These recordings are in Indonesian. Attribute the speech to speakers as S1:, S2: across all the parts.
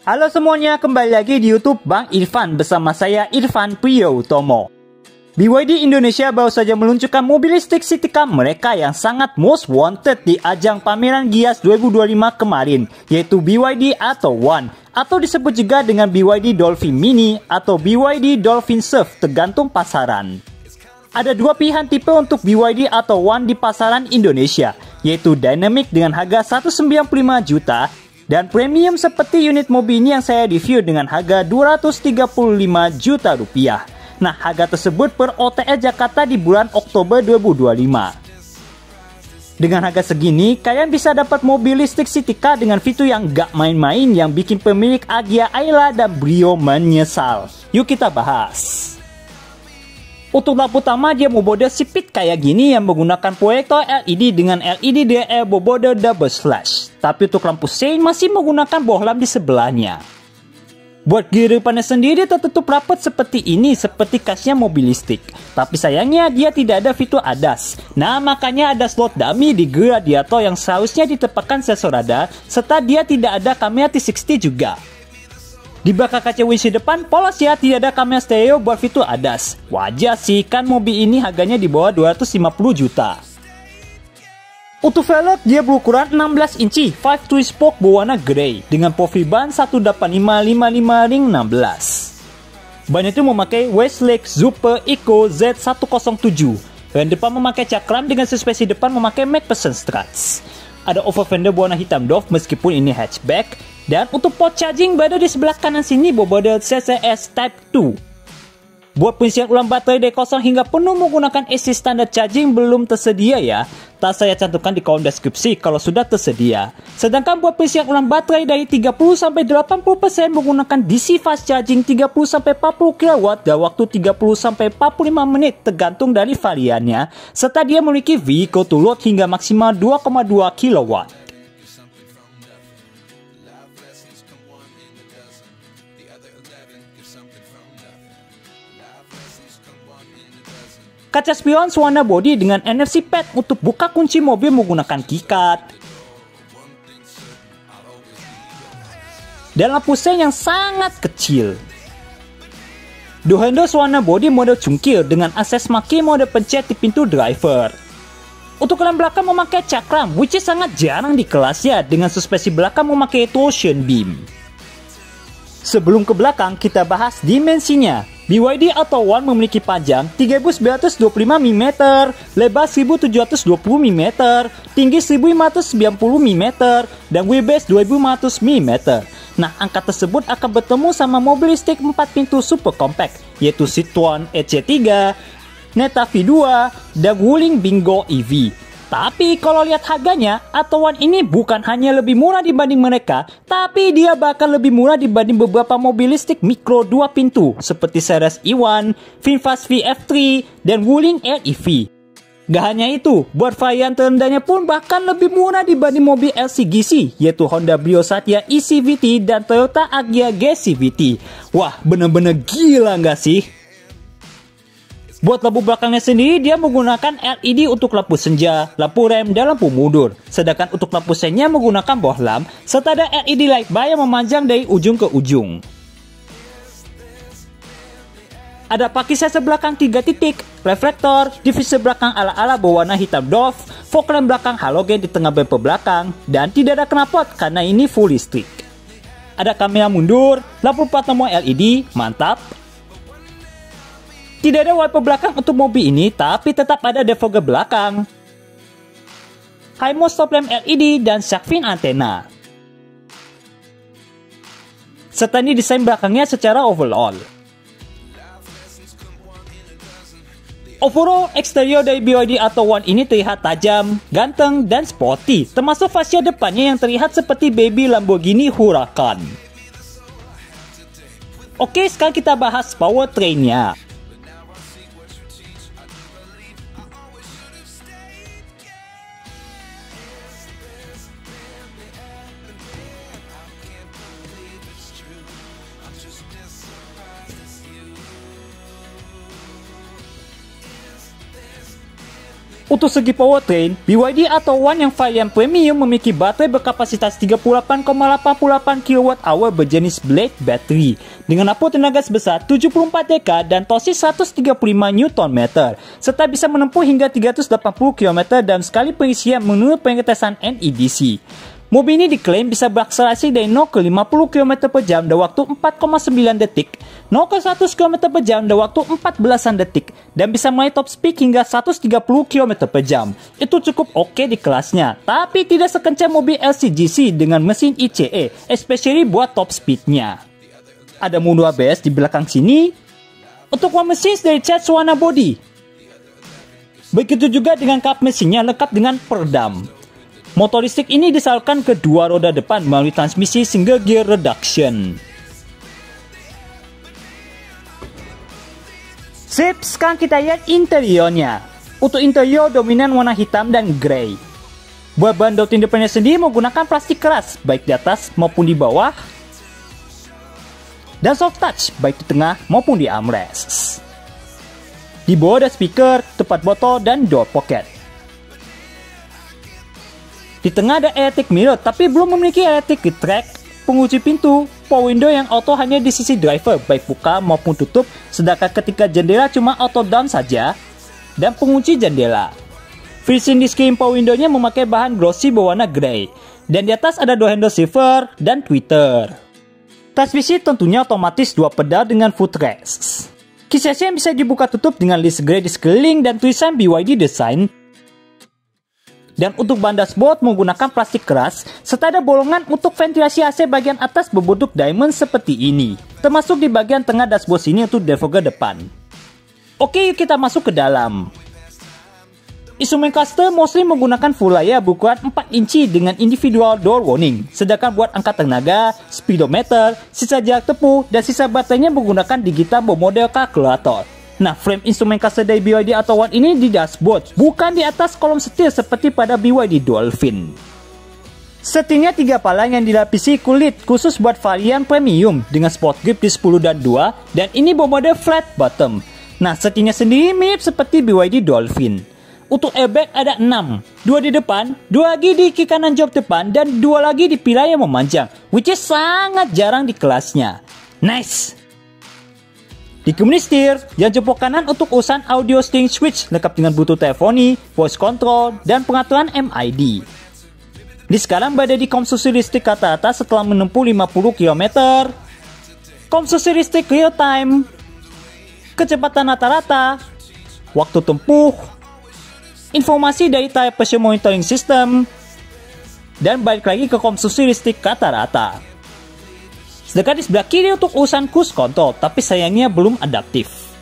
S1: Halo semuanya, kembali lagi di YouTube Bang Irfan bersama saya Irfan Priyoutomo. BYD Indonesia baru saja meluncurkan mobil listrik city car mereka yang sangat most wanted di ajang pameran Gias 2025 kemarin, yaitu BYD Atto One, atau disebut juga dengan BYD Dolphin Mini atau BYD Dolphin Surf tergantung pasaran. Ada dua pilihan tipe untuk BYD Atto One di pasaran Indonesia, yaitu Dynamic dengan harga 195 juta dan premium seperti unit mobil ini yang saya review dengan harga 235 juta rupiah. Nah, harga tersebut per OTS Jakarta di bulan Oktober 2025. Dengan harga segini, kalian bisa dapat mobil listrik city car dengan fitur yang gak main-main yang bikin pemilik Agya Ayla dan Brio menyesal. Yuk kita bahas. Untuk lampu utama dia berbode sipit kayak gini yang menggunakan proyektor LED dengan LED DLL berbode double flash. Tapi untuk lampu sein masih menggunakan bohlam di sebelahnya. Buat gear depannya sendiri tertutup rapat seperti ini, seperti khasnya mobil listrik. Tapi sayangnya dia tidak ada fitur ADAS. Nah, makanya ada slot dummy di gear radiator yang seharusnya ditempatkan sensor radar, serta dia tidak ada kamera 360 juga. Di belakang kaca windshield depan polos ya, tidak ada kamera stereo buat fitur ADAS. Wajar sih, kan mobil ini harganya di bawah 250 juta. Untuk velg dia berukuran 16 inci 5 twin spoke berwarna grey dengan profil ban 18555 ring 16. Ban itu memakai Westlake Super Eco Z107. Rem depan memakai cakram dengan suspensi depan memakai McPherson Struts. Ada over fender berwarna hitam doff meskipun ini hatchback. Dan untuk port charging berada di sebelah kanan sini berbode CCS Type 2. Buat pengisian ulang baterai dari kosong hingga penuh menggunakan AC standard charging belum tersedia ya. Tak saya cantumkan di kolom deskripsi kalau sudah tersedia. Sedangkan buat pengisian ulang baterai dari 30-80% menggunakan DC fast charging 30-40 kW dan waktu 30-45 menit tergantung dari variannya. Serta dia memiliki vehicle to load hingga maksimal 2,2 kW. Kaca spion warna body dengan NFC pad untuk buka kunci mobil menggunakan keycard. Dan lampu sein yang sangat kecil. Door handles warna body mode cungkil dengan akses maki mode pencet di pintu driver. Untuk rem belakang memakai cakram, which is sangat jarang di kelasnya dengan suspensi belakang memakai torsion beam. Sebelum ke belakang, kita bahas dimensinya. BYD Atto One memiliki panjang 3.925 mm, lebar 1.720 mm, tinggi 1.590 mm, dan wheelbase 2.500 mm. Nah, angka tersebut akan bertemu sama mobil listrik 4 pintu super compact, yaitu Citroen EC3, Neta V2, dan Wuling Bingo EV. Tapi kalau lihat harganya, Atto One ini bukan hanya lebih murah dibanding mereka, tapi dia bahkan lebih murah dibanding beberapa mobil listrik mikro 2 pintu seperti Ceres E1, VinFast VF3, dan Wuling REV. Gak hanya itu, buat varian terendahnya pun bahkan lebih murah dibanding mobil LCGC, yaitu Honda Brio Satya eCVT dan Toyota Agya GCVT. Wah, bener-bener gila gak sih? Buat lampu belakangnya sendiri, dia menggunakan LED untuk lampu senja, lampu rem, dan lampu mundur. Sedangkan untuk lampu seinnya menggunakan bohlam, serta ada LED light bar yang memanjang dari ujung ke ujung. Ada paki sensor belakang 3 titik, reflektor, diffuser belakang ala-ala berwarna hitam doff, fog lamp belakang halogen di tengah bumper belakang, dan tidak ada knalpot karena ini full listrik. Ada kamera mundur, lampu plat nomor LED, mantap. Tidak ada wiper belakang untuk mobil ini, tapi tetap ada defogger belakang. HiMOS stop lamp LED dan shark fin antena. Serta ini desain belakangnya secara overall. Overall, eksterior dari BYD Atto One ini terlihat tajam, ganteng, dan sporty, termasuk fascia depannya yang terlihat seperti baby Lamborghini Huracan. Oke, sekarang kita bahas powertrainnya. Untuk segi powertrain, BYD Atto 1 yang varian premium memiliki baterai berkapasitas 38,88 kWh berjenis Blade Battery dengan output tenaga sebesar 74 dk dan torsi 135 Nm serta bisa menempuh hingga 380 km dalam sekali pengisian menurut pengetesan NEDC. Mobil ini diklaim bisa berakselerasi dari 0 ke 50 km per jam dalam waktu 4,9 detik, 0 ke 100 km per jam dalam waktu 14 detik, dan bisa meraih top speed hingga 130 km per jam. Itu cukup oke di kelasnya, tapi tidak sekencang mobil LCGC dengan mesin ICE, especially buat top speednya. Ada mundur ABS di belakang sini. Untuk one mesin dari cat warna body. Begitu juga dengan kap mesinnya lengkap dengan peredam. Motor listrik ini disalurkan ke dua roda depan melalui transmisi single gear reduction. Sip, sekarang kita lihat interiornya. Untuk interior dominan warna hitam dan grey. Buat ban dot independen sendiri menggunakan plastik keras, baik di atas maupun di bawah. Dan soft touch, baik di tengah maupun di armrest. Di bawah ada speaker, tempat botol, dan door pocket. Di tengah ada electric mirror, tapi belum memiliki electric key track, pengunci pintu, power window yang auto hanya di sisi driver, baik buka maupun tutup, sedangkan ketika jendela cuma auto down saja, dan pengunci jendela. Finishing di screen power window-nya memakai bahan glossy berwarna grey, dan di atas ada door handle silver dan tweeter. Transmisi tentunya otomatis 2 pedal dengan footrest. Kisahnya bisa dibuka tutup dengan list grey di sekeliling dan tulisan BYD Design. Dan untuk ban dashboard menggunakan plastik keras, serta ada bolongan untuk ventilasi AC bagian atas berbentuk diamond seperti ini. Termasuk di bagian tengah dashboard sini untuk defogger depan. Oke, yuk kita masuk ke dalam. Instrumen cluster mostly menggunakan full layar berukuran 4 inci dengan individual door warning. Sedangkan buat angka tenaga, speedometer, sisa jarak tempuh, dan sisa baterainya menggunakan digital bermodel kalkulator. Nah, frame instrumen cluster dari BYD Atto 1 ini di dashboard, bukan di atas kolom setir seperti pada BYD Dolphin. Setirnya 3 palang yang dilapisi kulit khusus buat varian premium dengan sport grip di 10 dan 2, dan ini bermodel flat bottom. Nah, setirnya sendiri mirip seperti BYD Dolphin. Untuk airbag ada 6, 2 di depan, 2 lagi di kiri kanan jok depan, dan 2 lagi di pilar yang memanjang, which is sangat jarang di kelasnya. Nice! Di kemudi setir, yang jempol kanan untuk urusan audio steering switch lengkap dengan bluetooth teleponi, voice control, dan pengaturan MID. Di sekarang berada di konsumsi listrik rata-rata setelah menempuh 50 km. Konsumsi listrik real time, kecepatan rata-rata, waktu tempuh, informasi dari tire pressure monitoring system, dan balik lagi ke konsumsi listrik rata-rata. Sedangkan di sebelah kiri untuk urusan cruise control, tapi sayangnya belum adaptif.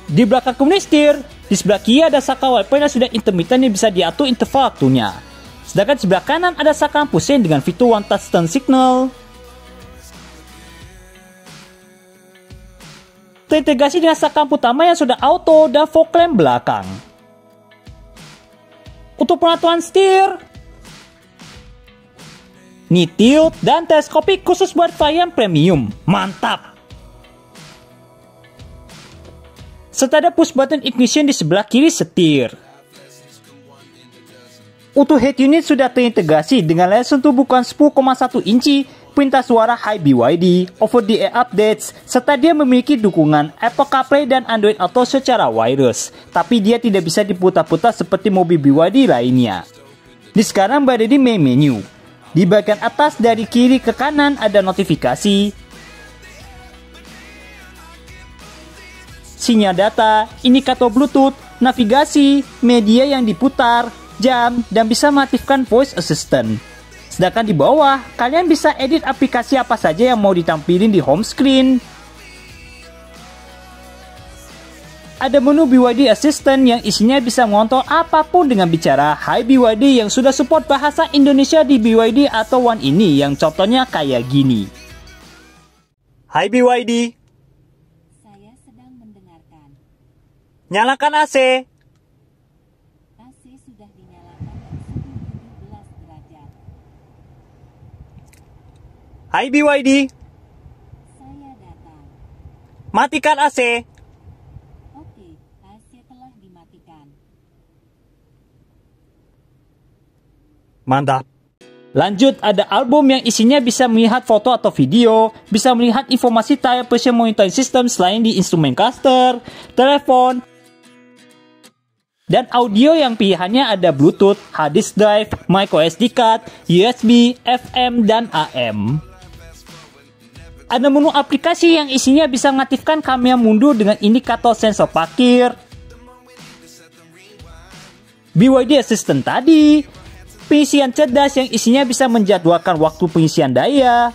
S1: Di belakang kemudi setir, di sebelah kiri ada saka wiper yang sudah intermittent yang bisa diatur interval waktunya. Sedangkan di sebelah kanan ada saka lampu sein dengan fitur one touch turn signal. Terintegrasi dengan saka lampu utama yang sudah auto dan fog lamp belakang. Untuk pengaturan setir, knee tilt dan teleskopik khusus buat varian premium. Mantap! Serta ada push button ignition di sebelah kiri setir. Untuk head unit sudah terintegrasi dengan layar sentuh bukan 10,1 inci, perintah suara Hi BYD, over the air updates, serta dia memiliki dukungan Apple CarPlay dan Android Auto secara wireless. Tapi dia tidak bisa diputar-putar seperti mobil BYD lainnya. Di sekarang berada di main menu. Di bagian atas dari kiri ke kanan ada notifikasi, sinyal data, indikator Bluetooth, navigasi, media yang diputar, jam, dan bisa mengaktifkan voice assistant. Sedangkan di bawah, kalian bisa edit aplikasi apa saja yang mau ditampilin di home screen. Ada menu BYD Assistant yang isinya bisa mengontrol apapun dengan bicara Hi BYD yang sudah support bahasa Indonesia di BYD Atto 1 ini, yang contohnya kayak gini. Hi BYD.
S2: Saya sedang mendengarkan.
S1: Nyalakan AC.
S2: AC sudah dinyalakan dan suhu 17 derajat.
S1: Hi BYD.
S2: Saya datang.
S1: Matikan AC.
S2: Oke, AC telah dimatikan.
S1: Mantap. Lanjut, ada album yang isinya bisa melihat foto atau video, bisa melihat informasi tire pressure monitoring system selain di instrumen caster, telepon, dan audio yang pilihannya ada Bluetooth, hard disk drive, micro SD card, USB, FM, dan AM. Ada menu aplikasi yang isinya bisa mengaktifkan kamera mundur dengan indikator sensor parkir, BYD Assistant tadi, pengisian cerdas yang isinya bisa menjadwalkan waktu pengisian daya,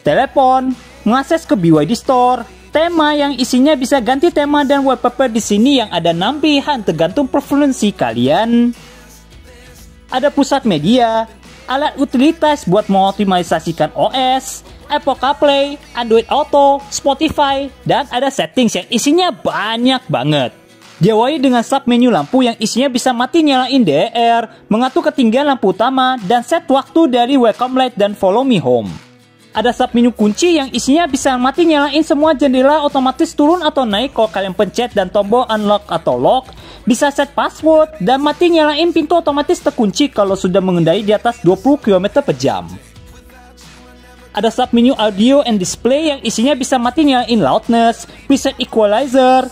S1: telepon, mengakses ke BYD Store, tema yang isinya bisa ganti tema dan wallpaper di sini yang ada 6 pilihan tergantung preferensi kalian. Ada pusat media, alat utilitas buat mengoptimalisasikan OS, Apple CarPlay, Android Auto, Spotify, dan ada settings yang isinya banyak banget. Diawali dengan sub menu lampu yang isinya bisa mati nyalain DRL, mengatur ketinggian lampu utama, dan set waktu dari welcome light dan follow me home. Ada sub menu kunci yang isinya bisa mati nyalain semua jendela otomatis turun atau naik kalau kalian pencet dan tombol unlock atau lock, bisa set password, dan mati nyalain pintu otomatis terkunci kalau sudah mengendarai di atas 20 km per jam. Ada sub menu audio and display yang isinya bisa mati nyalain loudness, preset equalizer,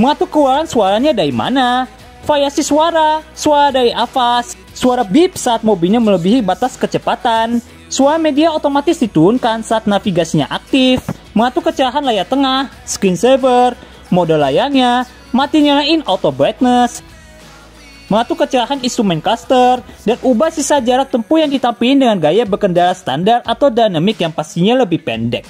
S1: mengatur keluaran suaranya dari mana, variasi suara, suara dari AVAS, suara beep saat mobilnya melebihi batas kecepatan, suara media otomatis diturunkan saat navigasinya aktif, mengatur kecerahan layar tengah, screensaver, mode layarnya, mati nyalain auto brightness, mengatur kecerahan instrumen caster, dan ubah sisa jarak tempuh yang ditampilkan dengan gaya berkendara standar atau dynamic yang pastinya lebih pendek.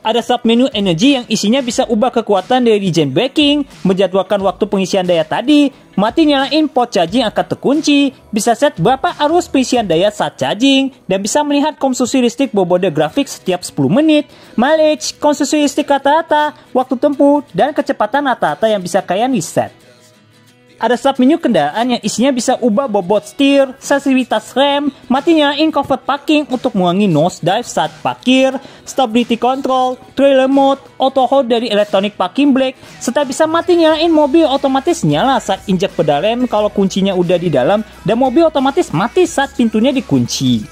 S1: Ada submenu energi yang isinya bisa ubah kekuatan dari regen braking, menjadwalkan waktu pengisian daya tadi, mati nyalain port charging akan terkunci, bisa set berapa arus pengisian daya saat charging, dan bisa melihat konsumsi listrik berbode grafik setiap 10 menit, mileage, konsumsi listrik rata-rata, waktu tempuh, dan kecepatan rata-rata yang bisa kalian reset. Ada submenu kendaraan yang isinya bisa ubah bobot setir, sensitivitas rem, mati nyalain comfort parking untuk mengurangi nosedive saat parkir, stability control, trailer mode, auto hold dari electronic parking brake, serta bisa mati nyalain mobil otomatis nyala saat injak pedal rem kalau kuncinya udah di dalam, dan mobil otomatis mati saat pintunya dikunci.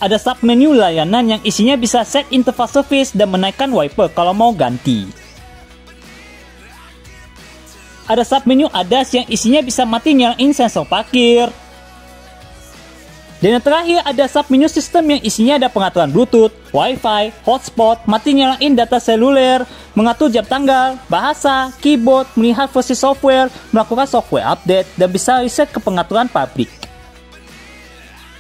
S1: Ada submenu layanan yang isinya bisa set interval service dan menaikkan wiper kalau mau ganti. Ada submenu ADAS yang isinya bisa mati nyalain sensor parkir. Dan yang terakhir ada submenu sistem yang isinya ada pengaturan Bluetooth, Wi-Fi, hotspot, mati nyalain data seluler, mengatur jam tanggal, bahasa, keyboard, melihat versi software, melakukan software update, dan bisa reset ke pengaturan pabrik.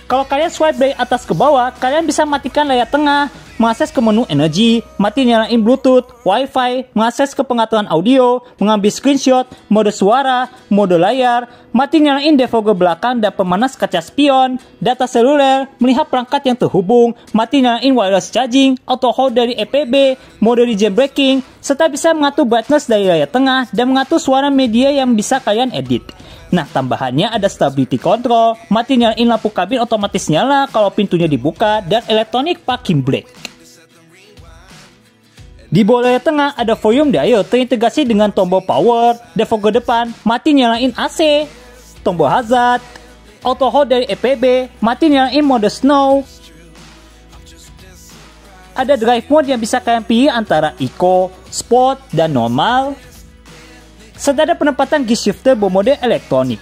S1: Kalau kalian swipe dari atas ke bawah, kalian bisa matikan layar tengah, mengakses ke menu energi, mati nyalain Bluetooth, Wi-Fi, mengakses ke pengaturan audio, mengambil screenshot, mode suara, mode layar, mati nyalain defogger belakang dan pemanas kaca spion, data seluler, melihat perangkat yang terhubung, mati nyalain wireless charging, auto hold dari EPB, mode regen braking, serta bisa mengatur brightness dari layar tengah dan mengatur suara media yang bisa kalian edit. Nah, tambahannya ada stability control, mati nyalain lampu kabin otomatis nyala kalau pintunya dibuka, dan electronic parking brake. Di bawah layar tengah ada volume dial terintegrasi dengan tombol power, defogger depan, mati nyalain AC, tombol hazard, auto hold dari EPB, mati nyalain mode snow. Ada drive mode yang bisa kalian pilih antara eco, sport, dan normal. Serta ada penempatan gear shifter bermode elektronik.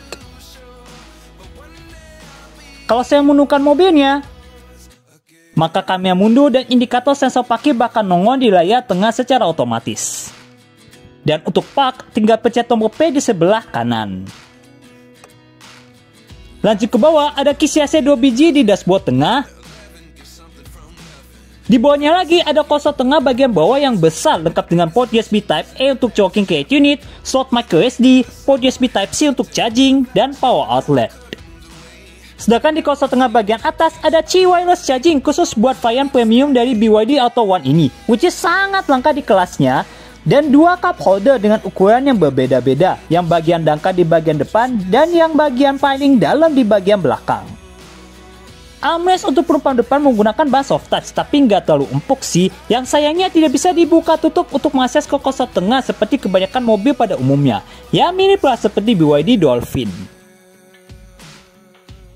S1: Kalau saya menundukkan mobilnya, maka kamera mundur dan indikator sensor parkir bakal nongol di layar tengah secara otomatis. Dan untuk park, tinggal pencet tombol P di sebelah kanan. Lanjut ke bawah, ada kisi AC 2 biji di dashboard tengah. Di bawahnya lagi ada konsol tengah bagian bawah yang besar lengkap dengan port USB Type-A untuk colking create unit, slot micro SD, port USB Type-C untuk charging, dan power outlet. Sedangkan di konsol tengah bagian atas ada Qi wireless charging khusus buat varian premium dari BYD Auto One ini, which is sangat langka di kelasnya, dan dua cup holder dengan ukuran yang berbeda-beda, yang bagian dangkal di bagian depan dan yang bagian paling dalam di bagian belakang. Armrest untuk penumpang depan menggunakan bahan soft touch, tapi nggak terlalu empuk sih. Yang sayangnya tidak bisa dibuka tutup untuk mengakses ke konsol tengah seperti kebanyakan mobil pada umumnya. Ya mirip lah seperti BYD Dolphin.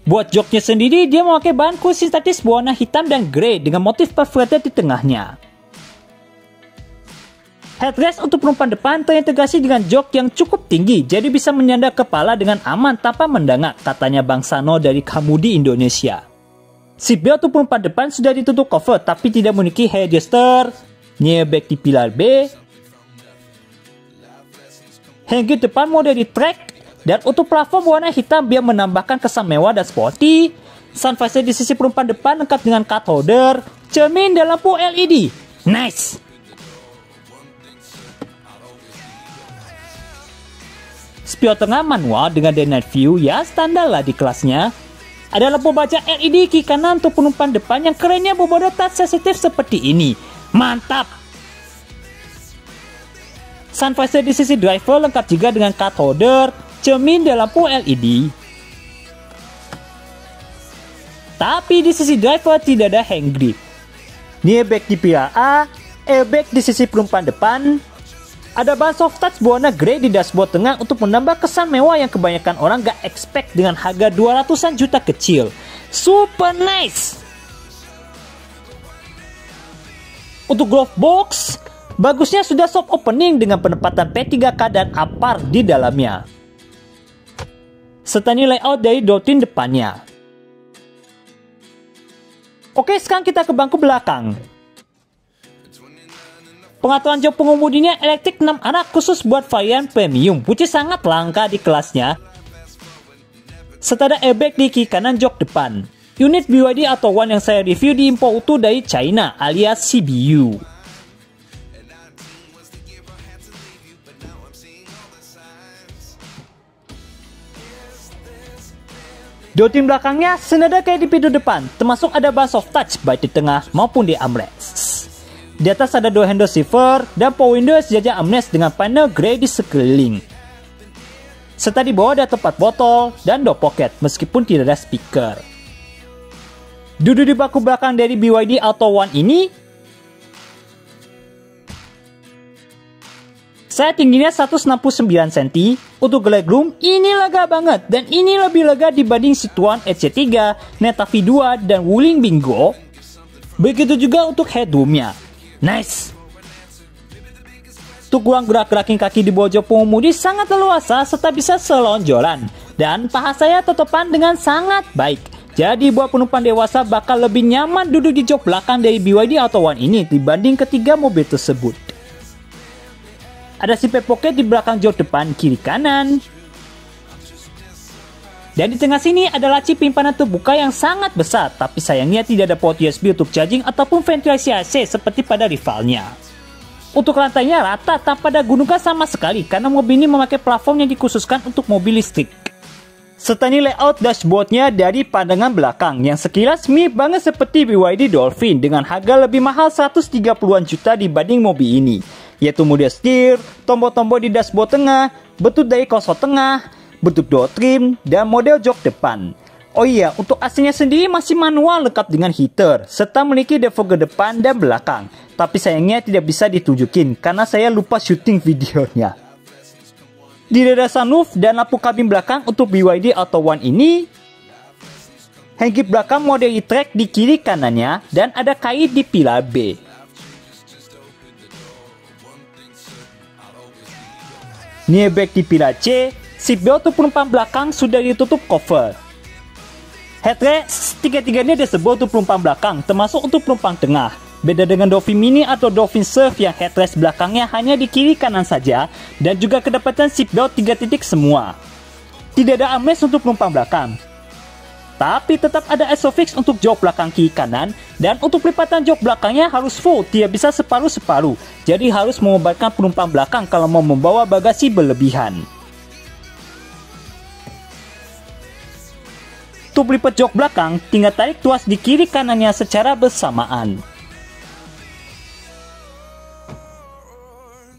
S1: Buat joknya sendiri, dia memakai bahan kulit sintetis berwarna hitam dan grey dengan motif perforated di tengahnya. Headrest untuk penumpang depan terintegrasi dengan jok yang cukup tinggi, jadi bisa menyandar kepala dengan aman tanpa mendangak, katanya Bang Sano dari Kamudi Indonesia. Seatbelt untuk penumpang depan sudah ditutup cover tapi tidak memiliki head adjuster, near back di pilar B, handgate depan mode di track, dan untuk plafon warna hitam biar menambahkan kesan mewah dan sporty. Sun visor di sisi penumpang depan lengkap dengan card holder, cermin dan lampu LED. Nice! Spion tengah manual dengan daylight view, ya standar lah di kelasnya. Ada lampu baca LED kiri kanan untuk penumpang depan yang kerennya bermode touch sensitif seperti ini. Mantap! Sun visor di sisi driver lengkap juga dengan card holder, cermin dan lampu LED. Tapi di sisi driver tidak ada hand grip. Near back di pilar A, airbag di sisi penumpang depan. Ada bahan soft touch berwarna grey di dashboard tengah untuk menambah kesan mewah yang kebanyakan orang gak expect dengan harga 200-an juta kecil. Super nice! Untuk glove box, bagusnya sudah soft opening dengan penempatan P3K dan APAR di dalamnya. Serta ini layout dari Dolphin depannya. Oke, sekarang kita ke bangku belakang. Pengaturan jok pengemudinya elektrik 6 arah khusus buat varian premium, which is sangat langka di kelasnya. Serta ada airbag di kiri kanan jok depan. Unit BYD atau One yang saya review diimpor utuh dari China alias CBU. Dolphin belakangnya senada kayak di pintu depan, termasuk ada bahan soft touch baik di tengah maupun di armrest. Di atas ada door handle receiver dan power window sejajar armrest dengan panel grey di sekeliling. Serta di bawah ada tempat botol dan door pocket meskipun tidak ada speaker. Duduk di bangku belakang dari BYD Auto One ini, saya tingginya 169 cm. Untuk legroom ini lega banget dan ini lebih lega dibanding Citroen EC3, Neta V2 dan Wuling Bingo. Begitu juga untuk headroomnya. Nice. Untuk ruang gerak-gerakin kaki di bawah jok pengemudi sangat leluasa serta bisa selonjoran. Dan paha saya tutupan dengan sangat baik. Jadi buat penumpang dewasa bakal lebih nyaman duduk di jok belakang dari BYD Auto One ini dibanding ketiga mobil tersebut. Ada zipper pocket di belakang jok depan kiri kanan. Dan di tengah sini ada laci penyimpanan terbuka yang sangat besar, tapi sayangnya tidak ada port USB untuk charging ataupun ventilasi AC seperti pada rivalnya. Untuk lantainya rata tanpa ada gundukan sama sekali karena mobil ini memakai platform yang dikhususkan untuk mobil listrik. Serta ini layout dashboardnya dari pandangan belakang yang sekilas mirip banget seperti BYD Dolphin dengan harga lebih mahal 130-an juta dibanding mobil ini, yaitu mode steer, tombol-tombol di dashboard tengah, bentuk dari konsol tengah, bentuk door trim, dan model jok depan. Oh iya, untuk AC-nya sendiri masih manual lengkap dengan heater, serta memiliki defogger depan dan belakang. Tapi sayangnya tidak bisa ditunjukin karena saya lupa syuting videonya. Tidak ada sunroof dan lampu kabin belakang untuk BYD Auto One ini. Handgate belakang model e-track di kiri kanannya dan ada kait di pilar B. Near back di pilar C. Seatbelt untuk penumpang belakang sudah ditutup cover. Headrest tiga-tiganya disebut untuk penumpang belakang, termasuk untuk penumpang tengah. Beda dengan Dolphin Mini atau Dolphin Surf yang headrest belakangnya hanya di kiri kanan saja, dan juga kedapatan seatbelt 3 titik semua. Tidak ada armrest untuk penumpang belakang. Tapi tetap ada ISOFIX untuk jok belakang kiri kanan, dan untuk lipatan jok belakangnya harus full, tidak bisa separuh-separuh. Jadi harus mengobatkan penumpang belakang kalau mau membawa bagasi berlebihan. Untuk lipat jok belakang, tinggal tarik tuas di kiri kanannya secara bersamaan.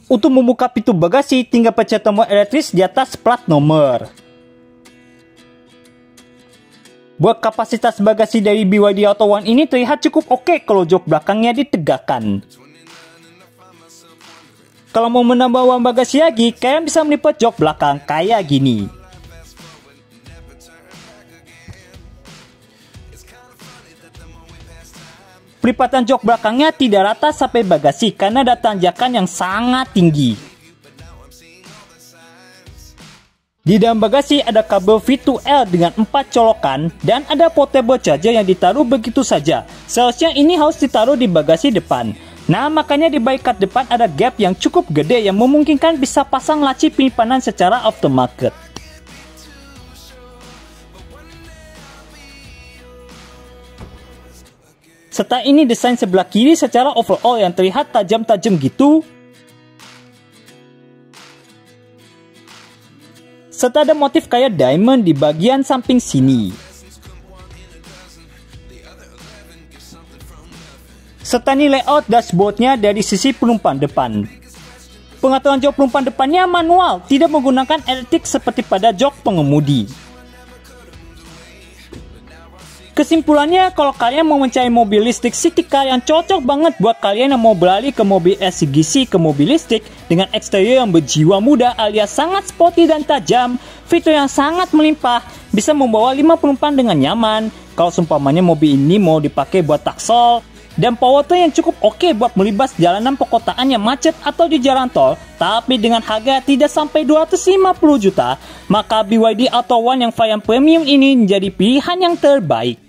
S1: Untuk membuka pintu bagasi, tinggal pencet tombol elektris di atas plat nomor. Buat kapasitas bagasi dari BYD Auto One ini terlihat cukup oke kalau jok belakangnya ditegakkan. Kalau mau menambah uang bagasi lagi, kalian bisa melipat jok belakang kayak gini. Pelipatan jok belakangnya tidak rata sampai bagasi karena ada tanjakan yang sangat tinggi. Di dalam bagasi ada kabel V2L dengan 4 colokan dan ada portable charger yang ditaruh begitu saja. Seharusnya ini harus ditaruh di bagasi depan. Nah, makanya di bagian depan ada gap yang cukup gede yang memungkinkan bisa pasang laci penyimpanan secara aftermarket. Serta ini desain sebelah kiri secara overall yang terlihat tajam-tajam gitu. Serta ada motif kayak diamond di bagian samping sini. Serta ini layout dashboardnya dari sisi penumpang depan. Pengaturan jok penumpang depannya manual, tidak menggunakan elektrik seperti pada jok pengemudi. Kesimpulannya, kalau kalian mau mencari mobil listrik city car yang cocok banget buat kalian yang mau beralih ke mobil LCGC ke mobil listrik dengan eksterior yang berjiwa muda alias sangat sporty dan tajam, fitur yang sangat melimpah, bisa membawa 5 penumpang dengan nyaman. Kalau seumpamanya mobil ini mau dipakai buat taksol, dan powertrain yang cukup oke buat melibas jalanan perkotaan yang macet atau di jalan tol, tapi dengan harga tidak sampai 250 juta, maka BYD Auto One yang varian premium ini menjadi pilihan yang terbaik.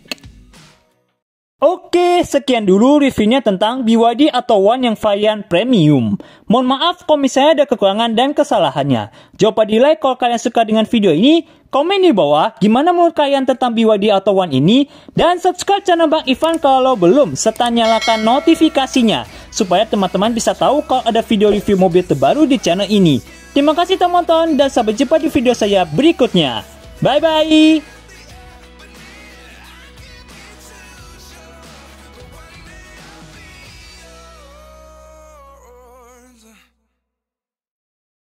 S1: Oke, sekian dulu reviewnya tentang BYD Auto One yang varian premium. Mohon maaf kalau misalnya ada kekurangan dan kesalahannya. Jawab di like kalau kalian suka dengan video ini, komen di bawah gimana menurut kalian tentang BYD Auto One ini, dan subscribe channel Bang Ivan kalau belum, serta nyalakan notifikasinya supaya teman-teman bisa tahu kalau ada video review mobil terbaru di channel ini. Terima kasih teman-teman dan sampai jumpa di video saya berikutnya. Bye bye.